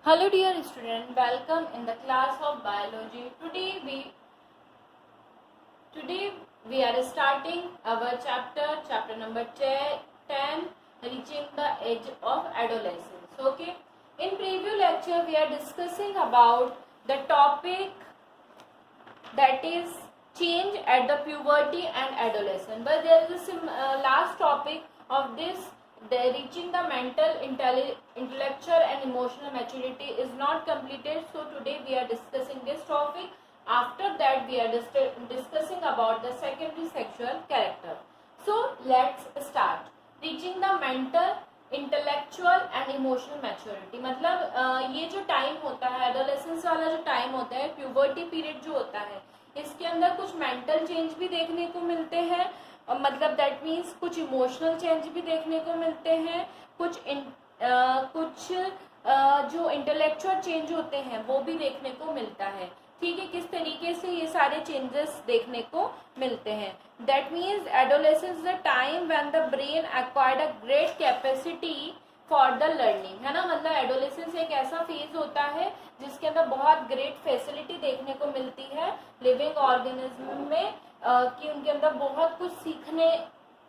Hello dear student, welcome in the class of biology. Today we are starting our chapter number 10, reaching the age of adolescence. Okay, in preview lecture we are discussing about the topic that is change at the puberty and adolescence, but there is a last topic of this, the reaching the mental, intellectual and emotional maturity is not completed. So today we are discussing this topic. After that we are discussing about the secondary sexual character. So let's start. Reaching the mental, intellectual and emotional maturity, मतलब ये जो time होता है, adolescence वाला जो time होता है, puberty period जो होता है, इसके अंदर कुछ मेंटल चेंज भी देखने को मिलते हैं, मतलब दैट मीन्स कुछ इमोशनल चेंज भी देखने को मिलते हैं, कुछ जो इंटेलेक्चुअल चेंज होते हैं वो भी देखने को मिलता है. ठीक है, किस तरीके से ये सारे चेंजेस देखने को मिलते हैं. That means adolescence the time when the brain acquired a great capacity for the learning, है ना. मतलब एडोलेसेंस एक ऐसा फेज होता है जिसके अंदर बहुत ग्रेट फैसिलिटी देखने को मिलती है लिविंग ऑर्गेनिज्म में, कि उनके अंदर बहुत कुछ सीखने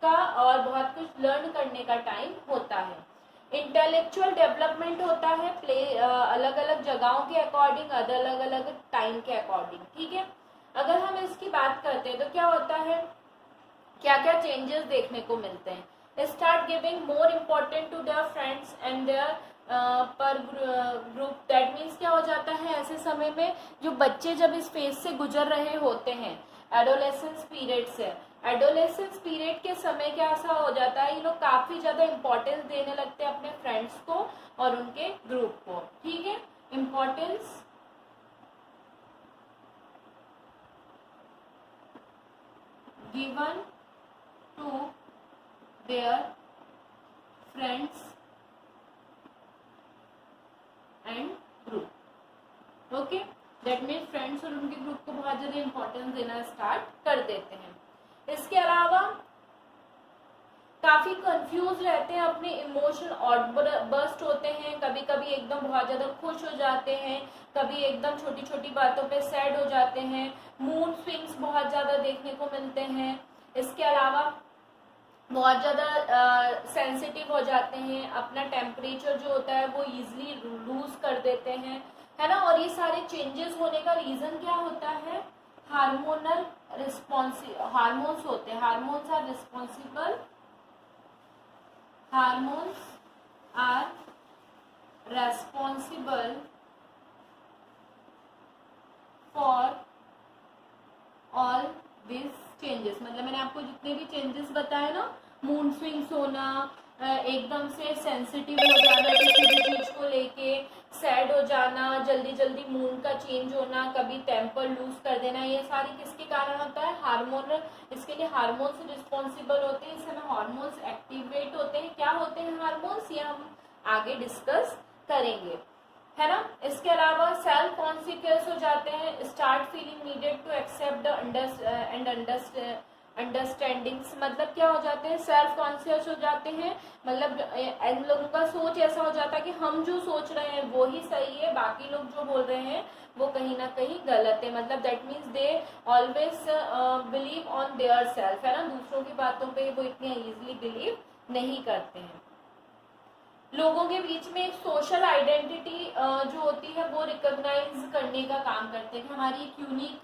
का और बहुत कुछ लर्न करने का टाइम होता है. इंटेलेक्चुअल डेवलपमेंट होता है अलग अलग जगहों के अकॉर्डिंग, अलग अलग टाइम के अकॉर्डिंग. ठीक है, अगर हम इसकी बात करते हैं तो क्या होता है, क्या क्या चेंजेस देखने को मिलते हैं. Start giving more important to their friends and their peer group. That means क्या हो जाता है, ऐसे समय में जो बच्चे जब इस फेज से गुजर रहे होते हैं, एडोलेसेंस पीरियड से, एडोलेसेंस पीरियड के समय क्या ऐसा हो जाता है, ये लोग काफी ज्यादा इम्पोर्टेंस देने लगते हैं अपने फ्रेंड्स को और उनके ग्रुप को. ठीक है, importance given to their friends and group. Okay, that mean friends और उनके ग्रुप को बहुत ज्यादा इंपॉर्टेंस देना स्टार्ट कर देते हैं. इसके अलावा काफी कंफ्यूज रहते हैं, अपने इमोशन आउटबर्स्ट होते हैं, कभी कभी एकदम बहुत ज्यादा खुश हो जाते हैं, कभी एकदम छोटी छोटी बातों पे सैड हो जाते हैं, मूड स्विंग्स बहुत ज्यादा देखने को मिलते हैं. इसके अलावा बहुत ज्यादा सेंसिटिव हो जाते हैं, अपना टेम्परेचर जो होता है वो इजिली लूज कर देते हैं, है ना. और ये सारे चेंजेस होने का रीजन क्या होता है, हार्मोनल हार्मोन्स होते हैं. Hormones are responsible for all this changes. मतलब मैंने आपको जितने भी चेंजेस बताए ना, मूड स्विंग्स होना, एकदम से सेंसिटिव हो जाना किसी भी चीज को लेके, सैड हो जाना, जल्दी जल्दी मूड का चेंज होना, कभी टेम्पर लूज कर देना, ये सारी किसके कारण होता है, हार्मोनल. इसके लिए हार्मोन्स रिस्पॉन्सिबल होते हैं, इस समय हार्मोन्स एक्टिवेट होते हैं. क्या होते हैं हार्मोन्स, ये हम आगे डिस्कस करेंगे, है ना. इसके अलावा सेल्फ कॉन्सिक्वेंस हो जाते हैं, start feeling needed to accept understandings. मतलब क्या हो जाते हैं, सेल्फ कॉन्शियस हो जाते हैं, मतलब इन लोगों का सोच ऐसा हो जाता है कि हम जो सोच रहे हैं वो ही सही है, बाकी लोग जो बोल रहे हैं वो कहीं ना कहीं गलत है. मतलब that means they always believe on their self, है ना. दूसरों की बातों पे वो इतनी इजीली बिलीव नहीं करते हैं. लोगों के बीच में एक सोशल आइडेंटिटी जो होती है वो रिकॉग्नाइज करने का काम करते हैं. हमारी एक यूनिक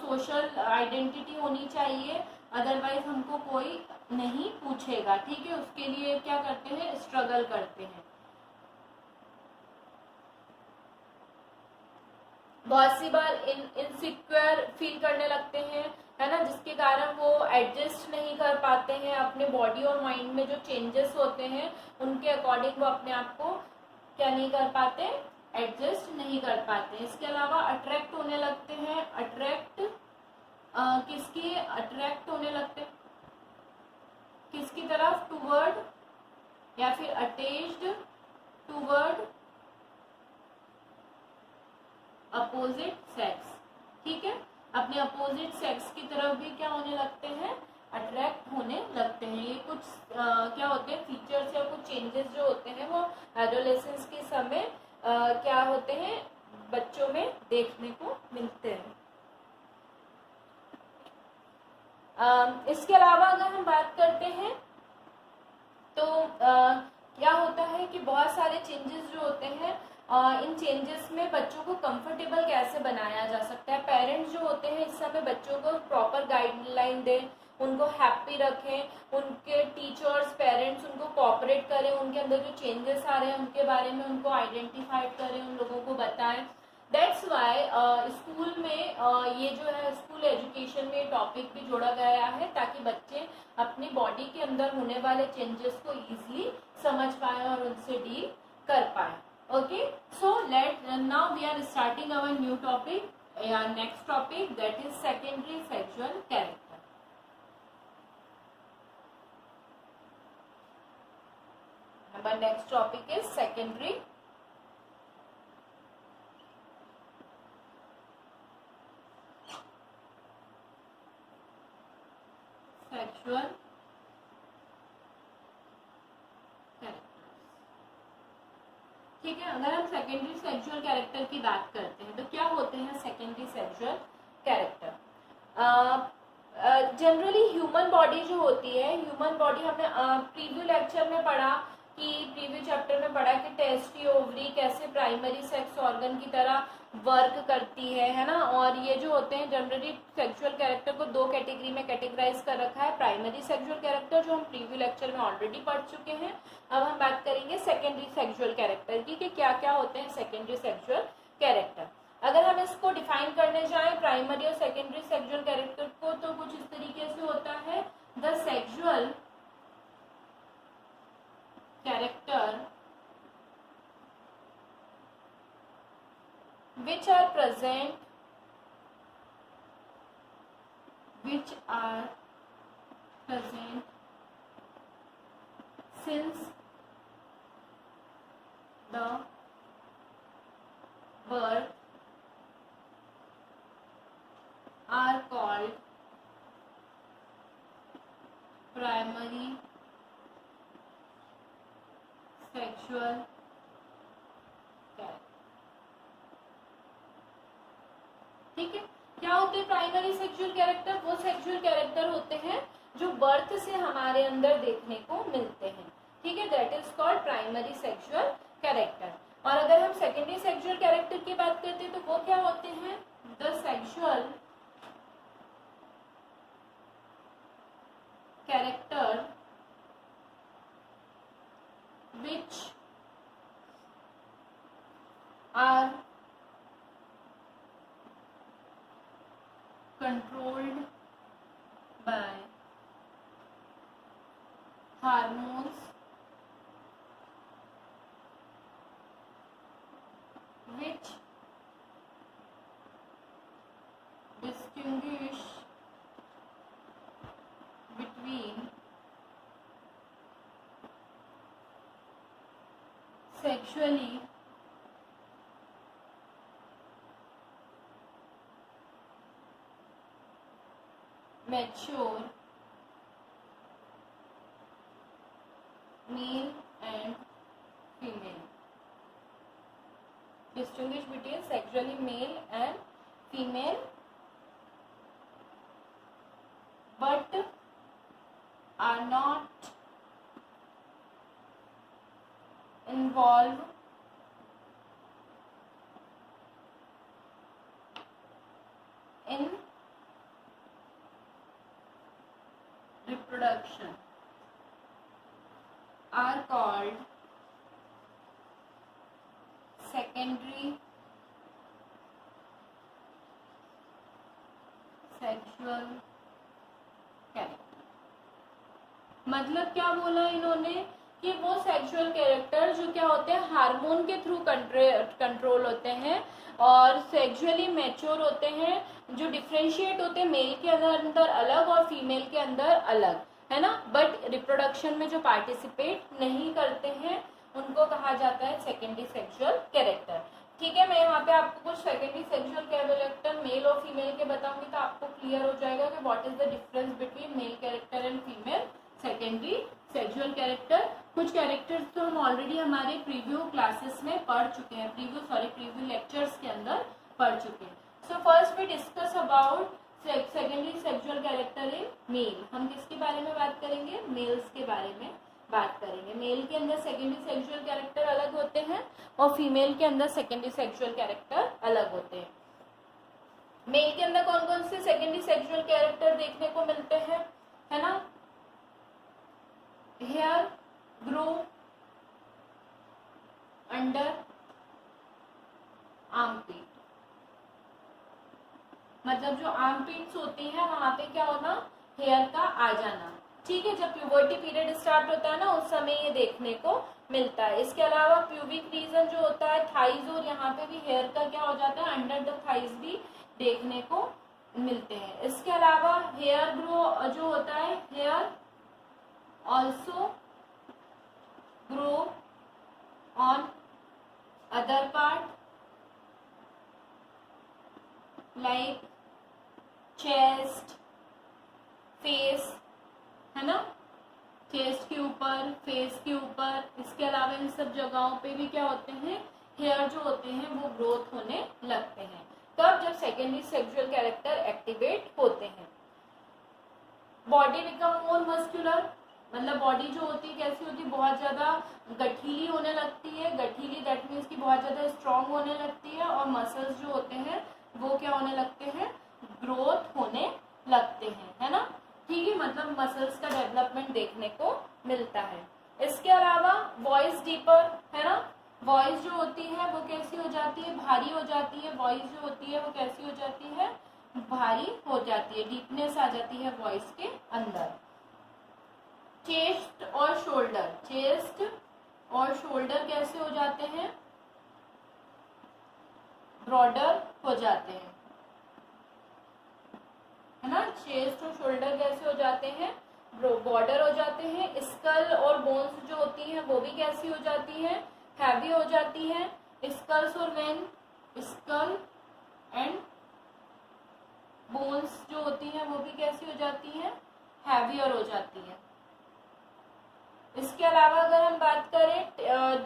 सोशल आइडेंटिटी होनी चाहिए, अदरवाइज हमको कोई नहीं पूछेगा. ठीक है, उसके लिए क्या करते हैं, स्ट्रगल करते हैं. बहुत सी बार इनसिक्योर फील करने लगते हैं, है ना, जिसके कारण वो एडजस्ट नहीं कर पाते हैं अपने बॉडी और माइंड में जो चेंजेस होते हैं उनके अकॉर्डिंग वो अपने आप को क्या नहीं कर पाते, एडजस्ट नहीं कर पाते. इसके अलावा अट्रैक्ट होने लगते हैं, अट्रैक्ट होने लगते हैं किसकी तरफ, टूवर्ड या फिर अटैच्ड टूवर्ड अपोजिट सेक्स. ठीक है, अपने अपोजिट सेक्स की तरफ भी क्या होने लगते हैं, अट्रैक्ट होने लगते हैं. ये कुछ क्या होते हैं फीचर्स या कुछ चेंजेस जो होते हैं वो एडोलेसेंस के समय क्या होते हैं, बच्चों में देखने को मिलते हैं। इसके अलावा अगर हम बात करते हैं तो क्या होता है कि बहुत सारे चेंजेस जो होते हैं, इन चेंजेस में बच्चों को कंफर्टेबल कैसे बनाया जा सकता है। पेरेंट्स जो होते हैं इस समय बच्चों को प्रॉपर गाइडलाइन दें, उनको हैप्पी रखें, उनके टीचर्स पेरेंट्स उनको कोऑपरेट करें, उनके अंदर जो चेंजेस आ रहे हैं उनके बारे में उनको आइडेंटिफाइड करें, उन लोगों को बताएं। दैट्स वाई स्कूल में ये जो है स्कूल एजुकेशन में टॉपिक भी जोड़ा गया है ताकि बच्चे अपनी बॉडी के अंदर होने वाले चेंजेस को इजीली समझ पाए और उनसे डील कर पाए। Okay, so let now we are starting our new topic, next topic that is secondary sexual character. Our next topic is secondary sexual characters। ठीक है, अगर हम सेकेंडरी सेक्सुअल कैरेक्टर की बात करते हैं तो क्या होते हैं secondary sexual character. Generally human body जो होती है, ह्यूमन बॉडी हमने प्रीव्यू लेक्चर में पढ़ा कि प्रीव्यू चैप्टर में पढ़ा कि टेस्टी ओवरी कैसे प्राइमरी सेक्स ऑर्गन की तरह वर्क करती है ना। और ये जो होते हैं जनरली सेक्सुअल कैरेक्टर को दो कैटेगरी में कैटेगराइज कर रखा है। प्राइमरी सेक्सुअल कैरेक्टर जो हम प्रीव्यू लेक्चर में ऑलरेडी पढ़ चुके हैं। अब हम बात करेंगे सेकेंडरी सेक्सुअल कैरेक्टर की कि क्या क्या होते हैं सेकेंडरी सेक्सुअल कैरेक्टर। अगर हम इसको डिफाइन करने जाएं प्राइमरी और सेकेंडरी सेक्सुअल कैरेक्टर को, तो कुछ इस तरीके से होता है, the sexual character which are present since the birth are called primary sexual character. ठीक है, क्या होते हैं प्राइमरी सेक्सुअल कैरेक्टर? वो सेक्सुअल कैरेक्टर होते हैं जो बर्थ से हमारे अंदर देखने को मिलते हैं। ठीक है, that is called primary sexual character. और अगर हम सेकेंडरी सेक्सुअल कैरेक्टर की बात करते हैं तो वो क्या होते हैं, the sexual character which are controlled by hormones which distinguish between sexually mature male and female, distinguish between sexually male and female, but are not involve in reproduction are called secondary sexual character. मतलब क्या बोला इन्होंने कि वो sexual character जो क्या होते हैं हार्मोन के थ्रू कंट्रोल होते हैं और सेक्सुअली मैच्योर होते हैं, जो डिफ्रेंशिएट होते हैं मेल के अंदर अलग और फीमेल के अंदर अलग, है ना, बट रिप्रोडक्शन में जो पार्टिसिपेट नहीं करते हैं उनको कहा जाता है सेकेंडरी सेक्सुअल कैरेक्टर। ठीक है, मैं यहाँ पे आपको कुछ सेकेंडरी सेक्सुअल कैरेक्टर मेल और फीमेल के बताऊंगी तो आपको क्लियर हो जाएगा कि what is the difference between male character and female secondary sexual character. कुछ कैरेक्टर्स तो हम ऑलरेडी हमारे प्रीव्यू क्लासेस में पढ़ चुके हैं, प्रीव्यू लेक्चर्स के अंदर पढ़ चुके हैं। So first we discuss about secondary sexual character in male. हम किसके बारे में बात करेंगे? मेल्स के बारे में बात करेंगे। मेल के अंदर सेकेंडरी सेक्सुअल कैरेक्टर अलग होते हैं और फीमेल के अंदर सेकेंडरी सेक्सुअल कैरेक्टर अलग होते हैं। मेल के अंदर कौन कौन से सेकेंडरी सेक्सुअल कैरेक्टर देखने को मिलते हैं, है ना? हेयर ग्रो अंडर आर्मपिट, मतलब जो आर्मपिट्स होती हैं वहां पे क्या होना? हेयर का आ जाना। ठीक है, जब प्यूबर्टी पीरियड स्टार्ट होता है ना, उस समय ये देखने को मिलता है। इसके अलावा प्यूबिक रीजन जो होता है थाइज, और यहाँ पे भी हेयर का क्या हो जाता है? अंडर द थाइज भी देखने को मिलते हैं। इसके अलावा हेयर ग्रो जो होता है, hair also grow on other part like chest, face, है ना? चेस्ट के ऊपर, फेस के ऊपर। इसके अलावा इन सब जगहों पे भी क्या होते हैं? हेयर जो होते हैं वो ग्रोथ होने लगते हैं। तब जब सेकेंडरी सेक्सुअल कैरेक्टर एक्टिवेट होते हैं। बॉडी बिकम मोर मस्कुलर, मतलब बॉडी जो होती है कैसी होती है? बहुत ज्यादा गठीली होने लगती है। गठीली दैट मीन्स की बहुत ज्यादा स्ट्रांग होने लगती है। और मसल्स जो होते हैं वो क्या होने लगते हैं? ग्रोथ होने लगते हैं, है ना? ठीक है, मतलब मसल्स का डेवलपमेंट देखने को मिलता है। इसके अलावा वॉइस डीपर, है ना? वॉइस जो होती है वो कैसी हो जाती है? भारी हो जाती है। वॉइस जो होती है वो कैसी हो जाती है? भारी हो जाती है। डीपनेस आ जाती है वॉइस के अंदर। चेस्ट और शोल्डर, चेस्ट और शोल्डर कैसे हो जाते हैं? ब्रॉडर हो जाते हैं, है ना? चेस्ट और शोल्डर कैसे हो जाते हैं? बॉर्डर हो जाते हैं। स्कल और बोन्स जो होती हैं वो भी कैसी हो जाती है? हैवी हो जाती है। स्कल्स और वेन, स्कल एंड बोन्स जो होती हैं वो भी कैसी हो जाती हैं? हैवियर हो जाती है। इसके अलावा अगर हम बात करें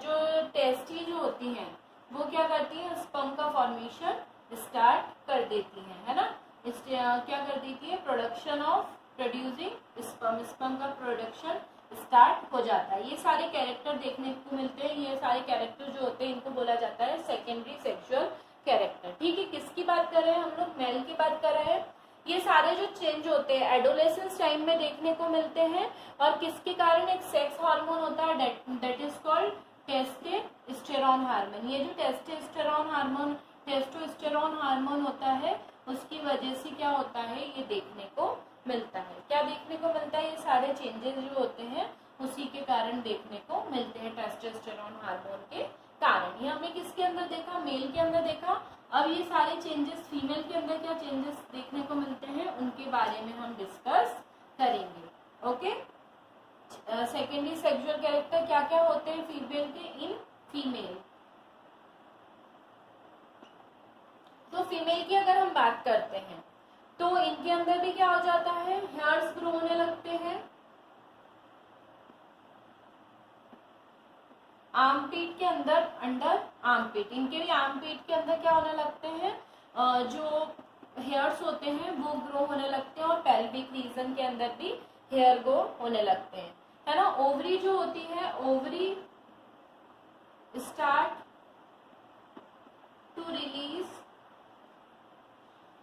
जो टेस्टी जो होती हैं वो क्या करती हैं? स्पर्म का फॉर्मेशन स्टार्ट कर देती हैं, है ना? क्या कर देती है? Production of producing sperm, sperm का प्रोडक्शन स्टार्ट हो जाता है। ये सारे कैरेक्टर देखने को मिलते हैं। ये सारे कैरेक्टर जो होते हैं इनको बोला जाता है सेकेंडरी सेक्सुअल कैरेक्टर। ठीक है, किसकी बात कर रहे हैं हम लोग? मेल की बात कर रहे हैं। ये सारे जो चेंज होते हैं एडोलेसेंस टाइम में देखने को मिलते हैं। और किसके कारण? एक सेक्स हार्मोन होता है that is called testosterone hormone. ये जो टेस्टोस्टेरोन हार्मोन होता है उसकी वजह से क्या होता है? ये देखने को मिलता है। क्या देखने को मिलता है? ये सारे चेंजेस जो होते हैं उसी के कारण देखने को मिलते हैं, टेस्टोस्टेरोन हार्मोन के कारण। ये हमने किसके अंदर देखा? मेल के अंदर देखा। अब ये सारे चेंजेस फीमेल के अंदर क्या चेंजेस देखने को मिलते हैं उनके बारे में हम डिस्कस करेंगे। ओके, सेकेंडरी सेक्सुअल कैरेक्टर क्या क्या होते हैं फीमेल के? इन फीमेल, तो फीमेल की अगर हम बात करते हैं तो इनके अंदर भी क्या हो जाता है? हेयर्स ग्रो होने लगते हैं। आर्मपीट के अंदर, अंडर आर्मपीट, इनके भी आर्मपीट के अंदर क्या होने लगते हैं? जो हेयर्स होते हैं वो ग्रो होने लगते हैं। और पेल्विक रीजन के अंदर भी हेयर ग्रो होने लगते हैं, है ना? ओवरी जो होती है, ओवरी स्टार्ट टू रिलीज,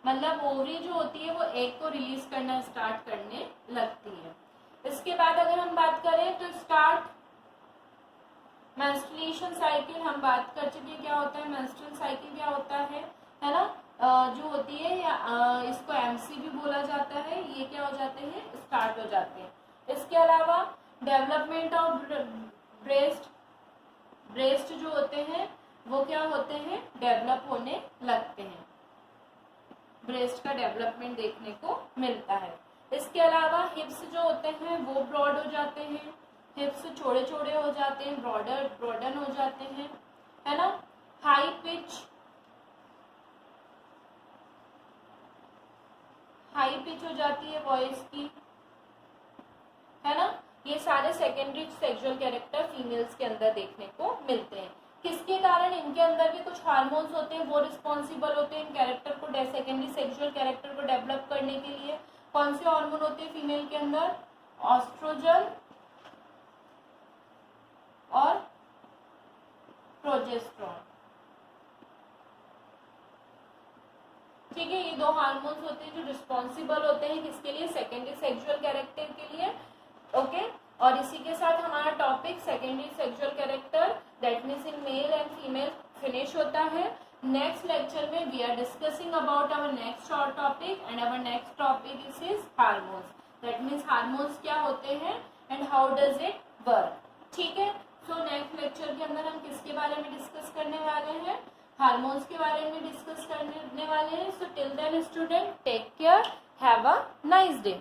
मतलब ओवरी जो होती है वो एग को रिलीज करना स्टार्ट करने लगती है। इसके बाद अगर हम बात करें तो स्टार्ट मेंस्ट्रुएशन साइकिल, हम बात कर चुके हैं क्या होता है मेंस्ट्रुअल साइकिल, क्या होता है ना? जो होती है या इसको एमसी भी बोला जाता है, ये क्या हो जाते हैं? स्टार्ट हो जाते हैं। इसके अलावा डेवलपमेंट ऑफ ब्रेस्ट जो होते हैं वो क्या होते हैं? डेवलप होने लगते हैं। ब्रेस्ट का डेवलपमेंट देखने को मिलता है। इसके अलावा हिप्स जो होते हैं वो ब्रॉड हो जाते हैं। हिप्स छोटे छोटे हो जाते हैं, ब्रॉडन हो जाते हैं, है ना? हाई पिच हो जाती है वॉइस की, है ना? ये सारे सेकेंडरी सेक्सुअल कैरेक्टर फीमेल्स के अंदर देखने को मिलते हैं। किसके कारण? इनके अंदर भी कुछ हार्मोन्स होते हैं, वो रिस्पॉन्सिबल होते हैं इन कैरेक्टर को, सेकेंडरी सेक्सुअल कैरेक्टर को डेवलप करने के लिए। कौन से हार्मोन होते हैं फीमेल के अंदर? ऑस्ट्रोजन और प्रोजेस्टेरॉन। ठीक है, ये दो हार्मोन्स होते हैं जो रिस्पॉन्सिबल होते हैं किसके लिए? सेकेंडरी सेक्सुअल कैरेक्टर के लिए। ओके, और इसी के साथ हमारा topic secondary sexual character that means in male and female finish होता है। नेक्स्ट लेक्चर में we are discussing about our next topic and our next topic is hormones. That means hormones क्या होते हैं and how does it work. ठीक है, so next lecture के अंदर हम किसके बारे में डिस्कस करने वाले हैं? हार्मोन्स के बारे में डिस्कस करने वाले हैं। So till then student, take care, have a nice day.